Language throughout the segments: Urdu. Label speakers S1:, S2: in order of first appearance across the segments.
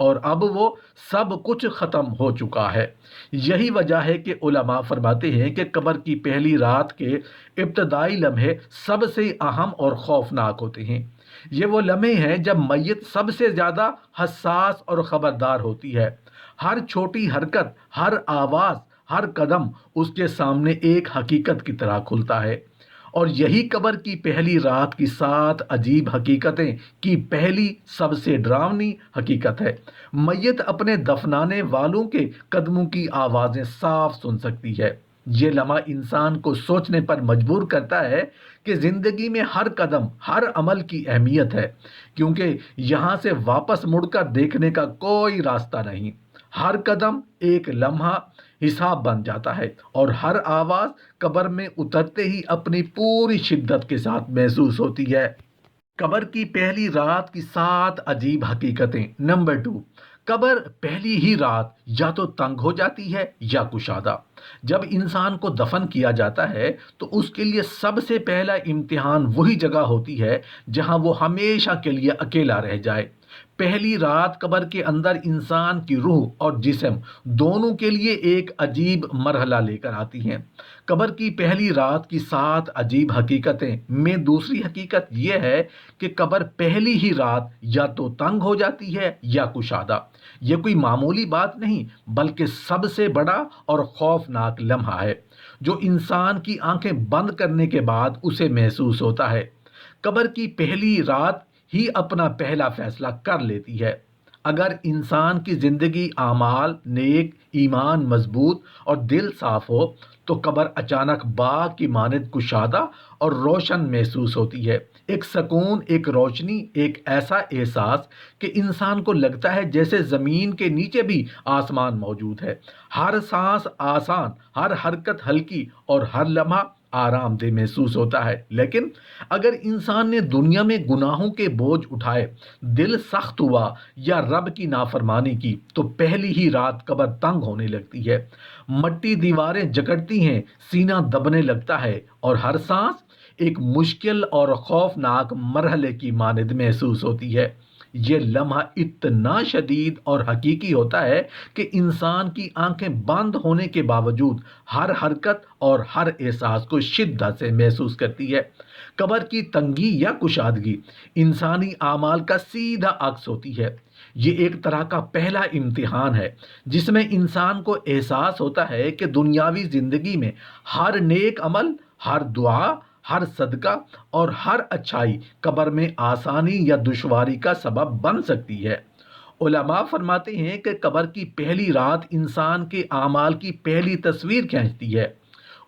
S1: اور اب وہ سب کچھ ختم ہو چکا ہے۔ یہی وجہ ہے کہ علماء فرماتے ہیں کہ قبر کی پہلی رات کے ابتدائی لمحے سب سے اہم اور خوفناک ہوتے ہیں۔ یہ وہ لمحے ہیں جب میت سب سے زیادہ حساس اور خبردار ہوتی ہے۔ ہر چھوٹی حرکت، ہر آواز، ہر قدم اس کے سامنے ایک حقیقت کی طرح کھلتا ہے۔ اور یہی قبر کی پہلی رات کی 7 عجیب حقیقتیں کی پہلی سب سے ڈراؤنی حقیقت ہے۔ میت اپنے دفنانے والوں کے قدموں کی آوازیں صاف سن سکتی ہے۔ یہ لمحہ انسان کو سوچنے پر مجبور کرتا ہے کہ زندگی میں ہر قدم، ہر عمل کی اہمیت ہے، کیونکہ یہاں سے واپس مڑ کر دیکھنے کا کوئی راستہ نہیں۔ ہر قدم ایک لمحہ حساب بن جاتا ہے، اور ہر آواز قبر میں اترتے ہی اپنی پوری شدت کے ساتھ محسوس ہوتی ہے۔ قبر کی پہلی رات کی 7 عجیب حقیقتیں۔ نمبر 2، قبر پہلی ہی رات یا تو تنگ ہو جاتی ہے یا کشادہ۔ جب انسان کو دفن کیا جاتا ہے تو اس کے لیے سب سے پہلا امتحان وہی جگہ ہوتی ہے جہاں وہ ہمیشہ کے لیے اکیلا رہ جائے۔ پہلی رات قبر کے اندر انسان کی روح اور جسم دونوں کے لیے ایک عجیب مرحلہ لے کر آتی ہیں۔ قبر کی پہلی رات کی 7 عجیب حقیقتیں میں دوسری حقیقت یہ ہے کہ قبر پہلی ہی رات یا تو تنگ ہو جاتی ہے یا کشادہ۔ یہ کوئی معمولی بات نہیں، بلکہ سب سے بڑا اور خوفناک لمحہ ہے جو انسان کی آنکھیں بند کرنے کے بعد اسے محسوس ہوتا ہے۔ قبر کی پہلی رات ہی اپنا پہلا فیصلہ کر لیتی ہے۔ اگر انسان کی زندگی اعمال نیک، ایمان مضبوط اور دل صاف ہو تو قبر اچانک باغ کی مانند کشادہ اور روشن محسوس ہوتی ہے۔ ایک سکون، ایک روشنی، ایک ایسا احساس کہ انسان کو لگتا ہے جیسے زمین کے نیچے بھی آسمان موجود ہے۔ ہر سانس آسان، ہر حرکت ہلکی اور ہر لمحہ آرام دہ محسوس ہوتا ہے۔ لیکن اگر انسان نے دنیا میں گناہوں کے بوجھ اٹھائے، دل سخت ہوا یا رب کی نافرمانی کی تو پہلی ہی رات قبر تنگ ہونے لگتی ہے۔ مٹی دیواریں جکڑتی ہیں، سینہ دبنے لگتا ہے اور ہر سانس ایک مشکل اور خوفناک مرحلے کی مانند محسوس ہوتی ہے۔ یہ لمحہ اتنا شدید اور حقیقی ہوتا ہے کہ انسان کی آنکھیں بند ہونے کے باوجود ہر حرکت اور ہر احساس کو شدت سے محسوس کرتی ہے۔ قبر کی تنگی یا کشادگی انسانی اعمال کا سیدھا عکس ہوتی ہے۔ یہ ایک طرح کا پہلا امتحان ہے جس میں انسان کو احساس ہوتا ہے کہ دنیاوی زندگی میں ہر نیک عمل، ہر دعا، ہر صدقہ اور ہر اچھائی قبر میں آسانی یا دشواری کا سبب بن سکتی ہے۔ علماء فرماتے ہیں کہ قبر کی پہلی رات انسان کے اعمال کی پہلی تصویر کھینچتی ہے۔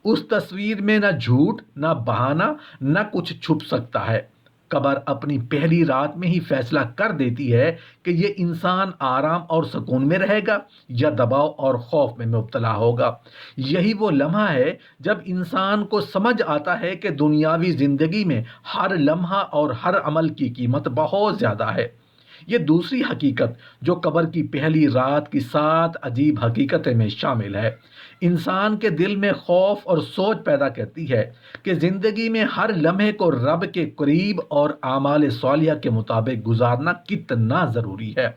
S1: اس تصویر میں نہ جھوٹ، نہ بہانہ، نہ کچھ چھپ سکتا ہے۔ قبر اپنی پہلی رات میں ہی فیصلہ کر دیتی ہے کہ یہ انسان آرام اور سکون میں رہے گا یا دباؤ اور خوف میں مبتلا ہوگا۔ یہی وہ لمحہ ہے جب انسان کو سمجھ آتا ہے کہ دنیاوی زندگی میں ہر لمحہ اور ہر عمل کی قیمت بہت زیادہ ہے۔ یہ دوسری حقیقت جو قبر کی پہلی رات کی 7 عجیب حقیقتیں میں شامل ہے، انسان کے دل میں خوف اور سوچ پیدا کرتی ہے کہ زندگی میں ہر لمحے کو رب کے قریب اور اعمال صالحہ کے مطابق گزارنا کتنا ضروری ہے۔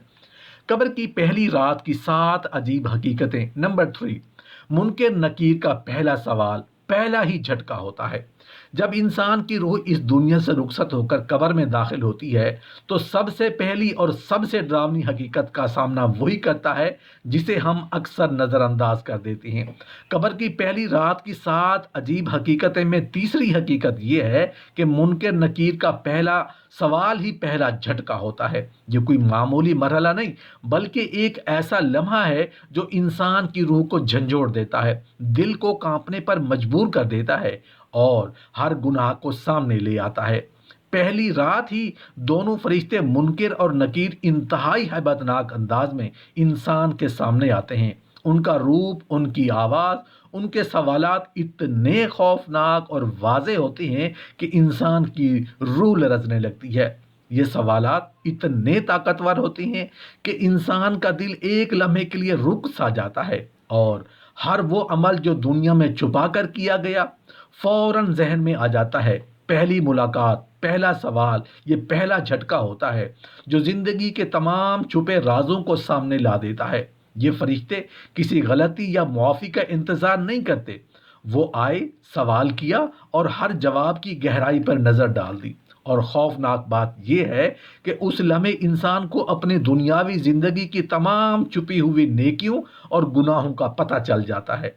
S1: قبر کی پہلی رات کی 7 عجیب حقیقتیں۔ نمبر 3، منکر نکیر کا پہلا سوال پہلا ہی جھٹکا ہوتا ہے۔ جب انسان کی روح اس دنیا سے رخصت ہو کر قبر میں داخل ہوتی ہے تو سب سے پہلی اور سب سے ڈراؤنی حقیقت کا سامنا وہی کرتا ہے جسے ہم اکثر نظر انداز کر دیتے ہیں۔ قبر کی پہلی رات کی 7 عجیب حقیقتیں میں تیسری حقیقت یہ ہے کہ منکر نکیر کا پہلا سوال ہی پہلا جھٹکا ہوتا ہے۔ یہ کوئی معمولی مرحلہ نہیں، بلکہ ایک ایسا لمحہ ہے جو انسان کی روح کو جھنجھوڑ دیتا ہے، دل کو کانپنے پر مجبور کر دیتا ہے اور ہر گناہ کو سامنے لے آتا ہے۔ پہلی رات ہی دونوں فرشتے منکر اور نکیر انتہائی ہیبتناک انداز میں انسان کے سامنے آتے ہیں۔ ان کا روپ، ان کی آواز، ان کے سوالات اتنے خوفناک اور واضح ہوتے ہیں کہ انسان کی روح لرزنے لگتی ہے۔ یہ سوالات اتنے طاقتور ہوتے ہیں کہ انسان کا دل ایک لمحے کے لیے رک سا جاتا ہے اور ہر وہ عمل جو دنیا میں چھپا کر کیا گیا فوراً ذہن میں آ جاتا ہے۔ پہلی ملاقات، پہلا سوال، یہ پہلا جھٹکا ہوتا ہے جو زندگی کے تمام چھپے رازوں کو سامنے لا دیتا ہے۔ یہ فرشتے کسی غلطی یا معافی کا انتظار نہیں کرتے، وہ آئے، سوال کیا اور ہر جواب کی گہرائی پر نظر ڈال دی۔ اور خوفناک بات یہ ہے کہ اس لمحے انسان کو اپنی دنیاوی زندگی کی تمام چھپی ہوئی نیکیوں اور گناہوں کا پتہ چل جاتا ہے۔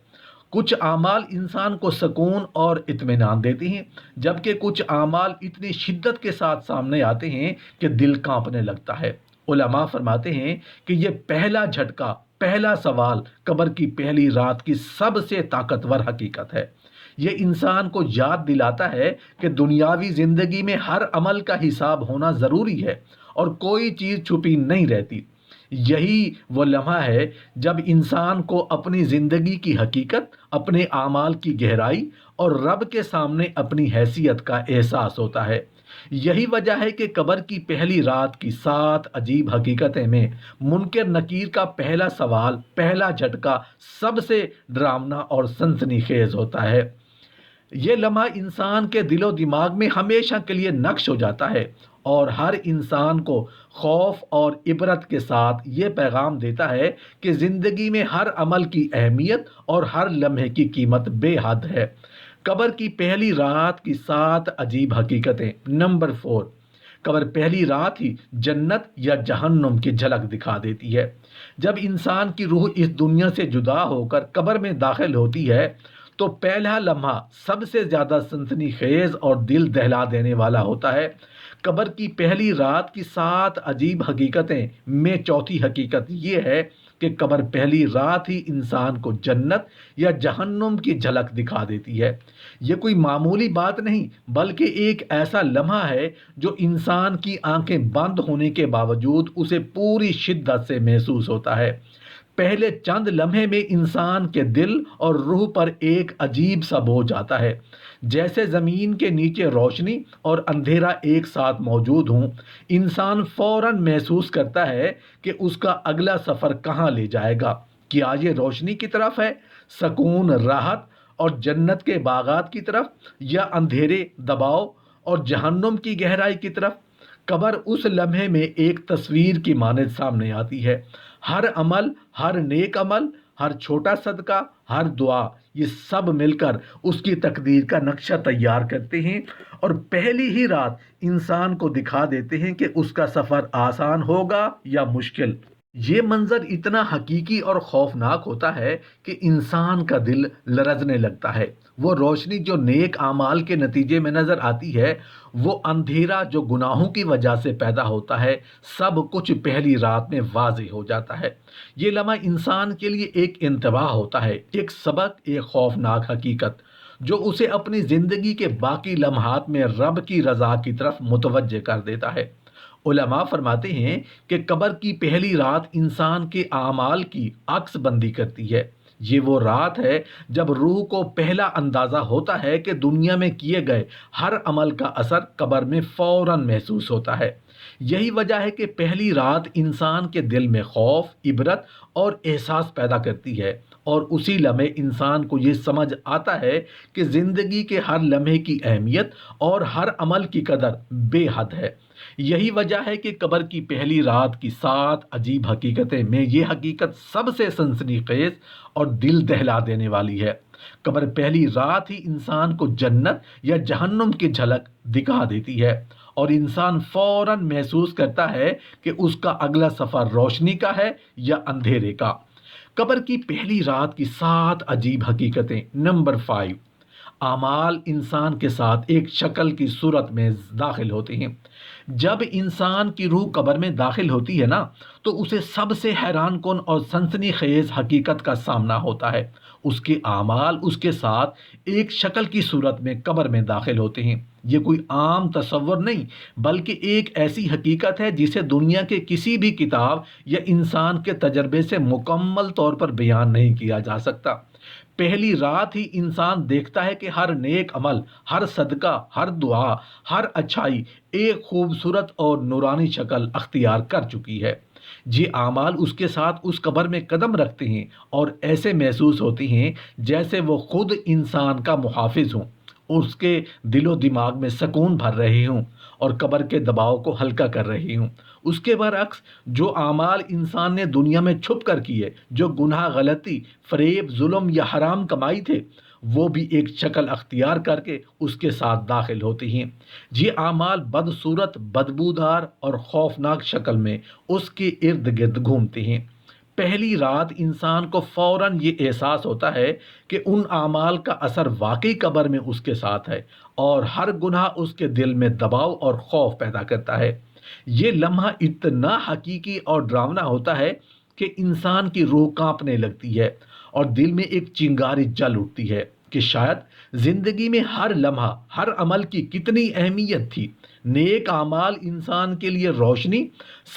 S1: کچھ اعمال انسان کو سکون اور اطمینان دیتے ہیں، جبکہ کچھ اعمال اتنی شدت کے ساتھ سامنے آتے ہیں کہ دل کانپنے لگتا ہے۔ علماء فرماتے ہیں کہ یہ پہلا جھٹکا، پہلا سوال قبر کی پہلی رات کی سب سے طاقتور حقیقت ہے۔ یہ انسان کو یاد دلاتا ہے کہ دنیاوی زندگی میں ہر عمل کا حساب ہونا ضروری ہے اور کوئی چیز چھپی نہیں رہتی۔ یہی وہ لمحہ ہے جب انسان کو اپنی زندگی کی حقیقت، اپنے اعمال کی گہرائی اور رب کے سامنے اپنی حیثیت کا احساس ہوتا ہے۔ یہی وجہ ہے کہ قبر کی پہلی رات کی 7 عجیب حقیقتیں میں منکر نکیر کا پہلا سوال، پہلا جھٹکا سب سے ڈراونا اور سنسنی خیز ہوتا ہے۔ یہ لمحہ انسان کے دل و دماغ میں ہمیشہ کے لیے نقش ہو جاتا ہے اور ہر انسان کو خوف اور عبرت کے ساتھ یہ پیغام دیتا ہے کہ زندگی میں ہر عمل کی اہمیت اور ہر لمحے کی قیمت بے حد ہے۔ قبر کی پہلی رات کی 7 عجیب حقیقتیں۔ نمبر 4، قبر پہلی رات ہی جنت یا جہنم کی جھلک دکھا دیتی ہے۔ جب انسان کی روح اس دنیا سے جدا ہو کر قبر میں داخل ہوتی ہے تو پہلا لمحہ سب سے زیادہ سنسنی خیز اور دل دہلا دینے والا ہوتا ہے۔ قبر کی پہلی رات کی 7 عجیب حقیقتیں میں چوتھی حقیقت یہ ہے کہ قبر پہلی رات ہی انسان کو جنت یا جہنم کی جھلک دکھا دیتی ہے۔ یہ کوئی معمولی بات نہیں بلکہ ایک ایسا لمحہ ہے جو انسان کی آنکھیں بند ہونے کے باوجود اسے پوری شدت سے محسوس ہوتا ہے۔ پہلے چند لمحے میں انسان کے دل اور روح پر ایک عجیب سا بوجھ آتا ہے، جیسے زمین کے نیچے روشنی اور اندھیرا ایک ساتھ موجود ہوں۔ انسان فوراً محسوس کرتا ہے کہ اس کا اگلا سفر کہاں لے جائے گا۔ کیا یہ روشنی کی طرف ہے، سکون، راحت اور جنت کے باغات کی طرف، یا اندھیرے، دباؤ اور جہنم کی گہرائی کی طرف؟ قبر اس لمحے میں ایک تصویر کی مانند سامنے آتی ہے۔ ہر عمل، ہر نیک عمل، ہر چھوٹا صدقہ، ہر دعا، یہ سب مل کر اس کی تقدیر کا نقشہ تیار کرتے ہیں اور پہلی ہی رات انسان کو دکھا دیتے ہیں کہ اس کا سفر آسان ہوگا یا مشکل۔ یہ منظر اتنا حقیقی اور خوفناک ہوتا ہے کہ انسان کا دل لرزنے لگتا ہے۔ وہ روشنی جو نیک اعمال کے نتیجے میں نظر آتی ہے، وہ اندھیرا جو گناہوں کی وجہ سے پیدا ہوتا ہے، سب کچھ پہلی رات میں واضح ہو جاتا ہے۔ یہ لمحہ انسان کے لیے ایک انتباہ ہوتا ہے، ایک سبق، ایک خوفناک حقیقت جو اسے اپنی زندگی کے باقی لمحات میں رب کی رضا کی طرف متوجہ کر دیتا ہے۔ علماء فرماتے ہیں کہ قبر کی پہلی رات انسان کے اعمال کی عکس بندی کرتی ہے۔ یہ وہ رات ہے جب روح کو پہلا اندازہ ہوتا ہے کہ دنیا میں کیے گئے ہر عمل کا اثر قبر میں فوراً محسوس ہوتا ہے۔ یہی وجہ ہے کہ پہلی رات انسان کے دل میں خوف، عبرت اور احساس پیدا کرتی ہے، اور اسی لمحے انسان کو یہ سمجھ آتا ہے کہ زندگی کے ہر لمحے کی اہمیت اور ہر عمل کی قدر بے حد ہے۔ یہی وجہ ہے کہ قبر کی پہلی رات کی 7 عجیب حقیقتیں میں یہ حقیقت سب سے سنسنی خیز اور دل دہلا دینے والی ہے۔ قبر پہلی رات ہی انسان کو جنت یا جہنم کی جھلک دکھا دیتی ہے اور انسان فوراً محسوس کرتا ہے کہ اس کا اگلا سفر روشنی کا ہے یا اندھیرے کا۔ قبر کی پہلی رات کی 7 عجیب حقیقتیں۔ نمبر 5، اعمال انسان کے ساتھ ایک شکل کی صورت میں داخل ہوتے ہیں۔ جب انسان کی روح قبر میں داخل ہوتی ہے نا، تو اسے سب سے حیران کن اور سنسنی خیز حقیقت کا سامنا ہوتا ہے۔ اس کے اعمال اس کے ساتھ ایک شکل کی صورت میں قبر میں داخل ہوتے ہیں۔ یہ کوئی عام تصور نہیں بلکہ ایک ایسی حقیقت ہے جسے دنیا کے کسی بھی کتاب یا انسان کے تجربے سے مکمل طور پر بیان نہیں کیا جا سکتا۔ پہلی رات ہی انسان دیکھتا ہے کہ ہر نیک عمل، ہر صدقہ، ہر دعا، ہر اچھائی ایک خوبصورت اور نورانی شکل اختیار کر چکی ہے۔ یہ اعمال اس کے ساتھ اس قبر میں قدم رکھتے ہیں اور ایسے محسوس ہوتے ہیں جیسے وہ خود انسان کا محافظ ہوں۔ اس کے دل و دماغ میں سکون بھر رہی ہوں اور قبر کے دباؤ کو ہلکا کر رہی ہوں۔ اس کے برعکس جو اعمال انسان نے دنیا میں چھپ کر کیے، جو گناہ، غلطی، فریب، ظلم یا حرام کمائی تھے، وہ بھی ایک شکل اختیار کر کے اس کے ساتھ داخل ہوتی ہیں۔ یہ اعمال بدصورت، بدبودار اور خوفناک شکل میں اس کے ارد گرد گھومتے ہیں۔ پہلی رات انسان کو فوراً یہ احساس ہوتا ہے کہ ان اعمال کا اثر واقعی قبر میں اس کے ساتھ ہے، اور ہر گناہ اس کے دل میں دباؤ اور خوف پیدا کرتا ہے۔ یہ لمحہ اتنا حقیقی اور ڈراؤنا ہوتا ہے کہ انسان کی روح کانپنے لگتی ہے اور دل میں ایک چنگاری جل اٹھتی ہے کہ شاید زندگی میں ہر لمحہ، ہر عمل کی کتنی اہمیت تھی۔ نیک اعمال انسان کے لیے روشنی،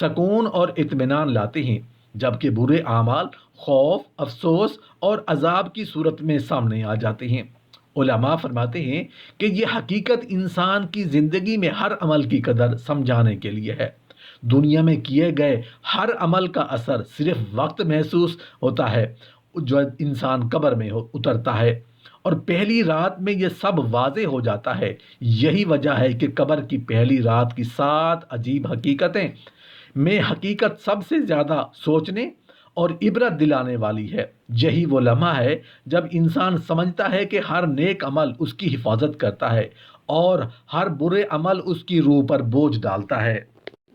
S1: سکون اور اطمینان لاتے ہیں، جبکہ برے اعمال خوف، افسوس اور عذاب کی صورت میں سامنے آ جاتے ہیں۔ علماء فرماتے ہیں کہ یہ حقیقت انسان کی زندگی میں ہر عمل کی قدر سمجھانے کے لیے ہے۔ دنیا میں کیے گئے ہر عمل کا اثر صرف وقت محسوس ہوتا ہے جو انسان قبر میں اترتا ہے، اور پہلی رات میں یہ سب واضح ہو جاتا ہے۔ یہی وجہ ہے کہ قبر کی پہلی رات کی 7 عجیب حقیقتیں میں حقیقت سب سے زیادہ سوچنے اور عبرت دلانے والی ہے۔ یہی وہ لمحہ ہے جب انسان سمجھتا ہے کہ ہر نیک عمل اس کی حفاظت کرتا ہے اور ہر برے عمل اس کی روح پر بوجھ ڈالتا ہے۔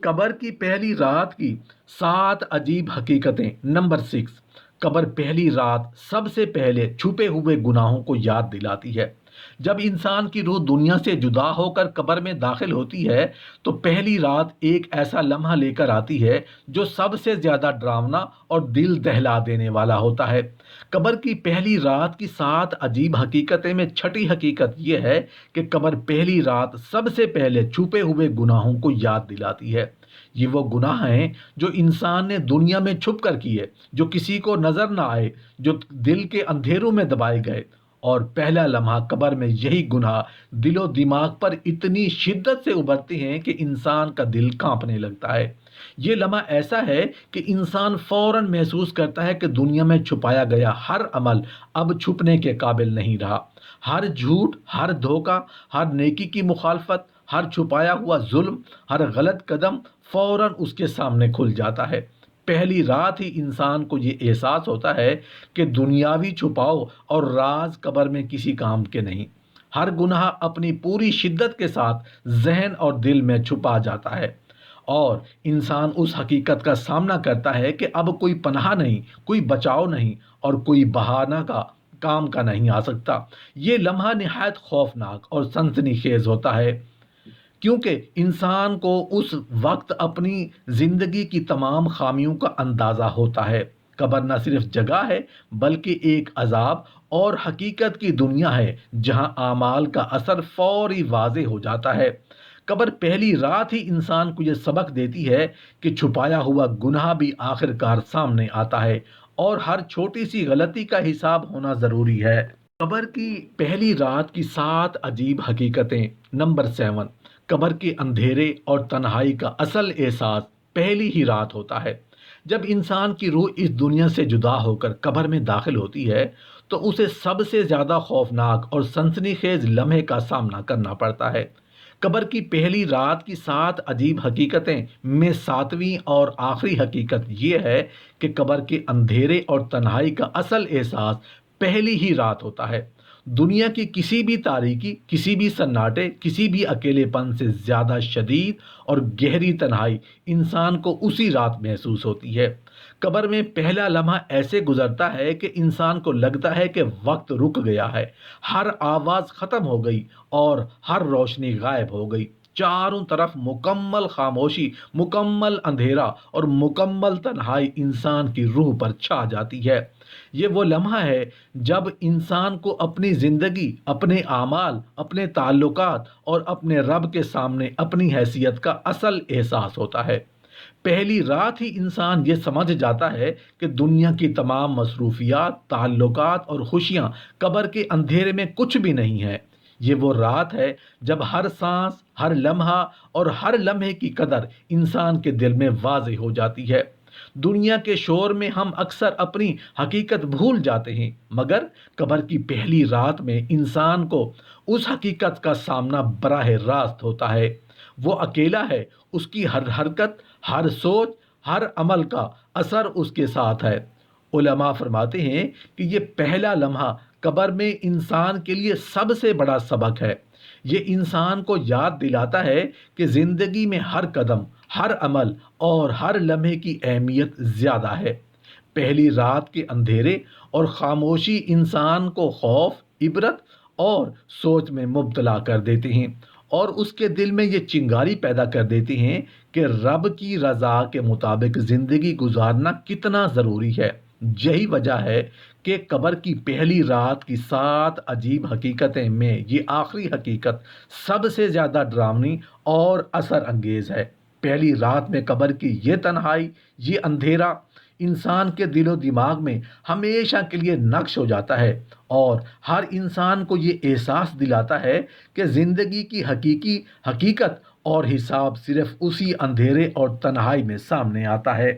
S1: قبر کی پہلی رات کی 7 عجیب حقیقتیں۔ نمبر 6، قبر پہلی رات سب سے پہلے چھپے ہوئے گناہوں کو یاد دلاتی ہے۔ جب انسان کی روح دنیا سے جدا ہو کر قبر میں داخل ہوتی ہے تو پہلی رات ایک ایسا لمحہ لے کر آتی ہے جو سب سے زیادہ ڈراونا اور دل دہلا دینے والا ہوتا ہے۔ قبر کی پہلی رات کی 7 عجیب حقیقتیں میں چھٹی حقیقت یہ ہے کہ قبر پہلی رات سب سے پہلے چھپے ہوئے گناہوں کو یاد دلاتی ہے۔ یہ وہ گناہ ہیں جو انسان نے دنیا میں چھپ کر کیے، جو کسی کو نظر نہ آئے، جو دل کے اندھیروں میں دبائے گئے، اور پہلا لمحہ قبر میں یہی گناہ دل و دماغ پر اتنی شدت سے ابھرتے ہیں کہ انسان کا دل کانپنے لگتا ہے۔ یہ لمحہ ایسا ہے کہ انسان فوراً محسوس کرتا ہے کہ دنیا میں چھپایا گیا ہر عمل اب چھپنے کے قابل نہیں رہا۔ ہر جھوٹ، ہر دھوکہ، ہر نیکی کی مخالفت، ہر چھپایا ہوا ظلم، ہر غلط قدم فوراً اس کے سامنے کھل جاتا ہے۔ پہلی رات ہی انسان کو یہ احساس ہوتا ہے کہ دنیاوی چھپاؤ اور راز قبر میں کسی کام کے نہیں۔ ہر گناہ اپنی پوری شدت کے ساتھ ذہن اور دل میں چھپا جاتا ہے، اور انسان اس حقیقت کا سامنا کرتا ہے کہ اب کوئی پناہ نہیں، کوئی بچاؤ نہیں، اور کوئی بہانہ کام کا نہیں آ سکتا۔ یہ لمحہ نہایت خوفناک اور سنسنی خیز ہوتا ہے، کیونکہ انسان کو اس وقت اپنی زندگی کی تمام خامیوں کا اندازہ ہوتا ہے۔ قبر نہ صرف جگہ ہے بلکہ ایک عذاب اور حقیقت کی دنیا ہے جہاں اعمال کا اثر فوری واضح ہو جاتا ہے۔ قبر پہلی رات ہی انسان کو یہ سبق دیتی ہے کہ چھپایا ہوا گناہ بھی آخرکار سامنے آتا ہے، اور ہر چھوٹی سی غلطی کا حساب ہونا ضروری ہے۔ قبر کی پہلی رات کی 7 عجیب حقیقتیں۔ نمبر 7، قبر کے اندھیرے اور تنہائی کا اصل احساس پہلی ہی رات ہوتا ہے۔ جب انسان کی روح اس دنیا سے جدا ہو کر قبر میں داخل ہوتی ہے تو اسے سب سے زیادہ خوفناک اور سنسنی خیز لمحے کا سامنا کرنا پڑتا ہے۔ قبر کی پہلی رات کی 7 عجیب حقیقتیں میں 7ویں اور آخری حقیقت یہ ہے کہ قبر کے اندھیرے اور تنہائی کا اصل احساس پہلی ہی رات ہوتا ہے۔ دنیا کی کسی بھی تاریکی، کسی بھی سناٹے، کسی بھی اکیلے پن سے زیادہ شدید اور گہری تنہائی انسان کو اسی رات محسوس ہوتی ہے۔ قبر میں پہلا لمحہ ایسے گزرتا ہے کہ انسان کو لگتا ہے کہ وقت رک گیا ہے، ہر آواز ختم ہو گئی اور ہر روشنی غائب ہو گئی۔ چاروں طرف مکمل خاموشی، مکمل اندھیرا اور مکمل تنہائی انسان کی روح پر چھا جاتی ہے۔ یہ وہ لمحہ ہے جب انسان کو اپنی زندگی، اپنے اعمال، اپنے تعلقات اور اپنے رب کے سامنے اپنی حیثیت کا اصل احساس ہوتا ہے۔ پہلی رات ہی انسان یہ سمجھ جاتا ہے کہ دنیا کی تمام مصروفیات، تعلقات اور خوشیاں قبر کے اندھیرے میں کچھ بھی نہیں ہیں۔ یہ وہ رات ہے جب ہر سانس، ہر لمحہ اور ہر لمحے کی قدر انسان کے دل میں واضح ہو جاتی ہے۔ دنیا کے شور میں ہم اکثر اپنی حقیقت بھول جاتے ہیں، مگر قبر کی پہلی رات میں انسان کو اس حقیقت کا سامنا براہ راست ہوتا ہے۔ وہ اکیلا ہے، اس کی ہر حرکت، ہر سوچ، ہر عمل کا اثر اس کے ساتھ ہے۔ علماء فرماتے ہیں کہ یہ پہلا لمحہ قبر میں انسان کے لیے سب سے بڑا سبق ہے۔ یہ انسان کو یاد دلاتا ہے کہ زندگی میں ہر قدم، ہر عمل اور ہر لمحے کی اہمیت زیادہ ہے۔ پہلی رات کے اندھیرے اور خاموشی انسان کو خوف، عبرت اور سوچ میں مبتلا کر دیتے ہیں، اور اس کے دل میں یہ چنگاری پیدا کر دیتے ہیں کہ رب کی رضا کے مطابق زندگی گزارنا کتنا ضروری ہے۔ یہی وجہ ہے کہ قبر کی پہلی رات کی 7 عجیب حقیقتیں میں یہ آخری حقیقت سب سے زیادہ ڈراؤنی اور اثر انگیز ہے۔ پہلی رات میں قبر کی یہ تنہائی، یہ اندھیرا انسان کے دل و دماغ میں ہمیشہ کے لیے نقش ہو جاتا ہے، اور ہر انسان کو یہ احساس دلاتا ہے کہ زندگی کی حقیقی حقیقت اور حساب صرف اسی اندھیرے اور تنہائی میں سامنے آتا ہے۔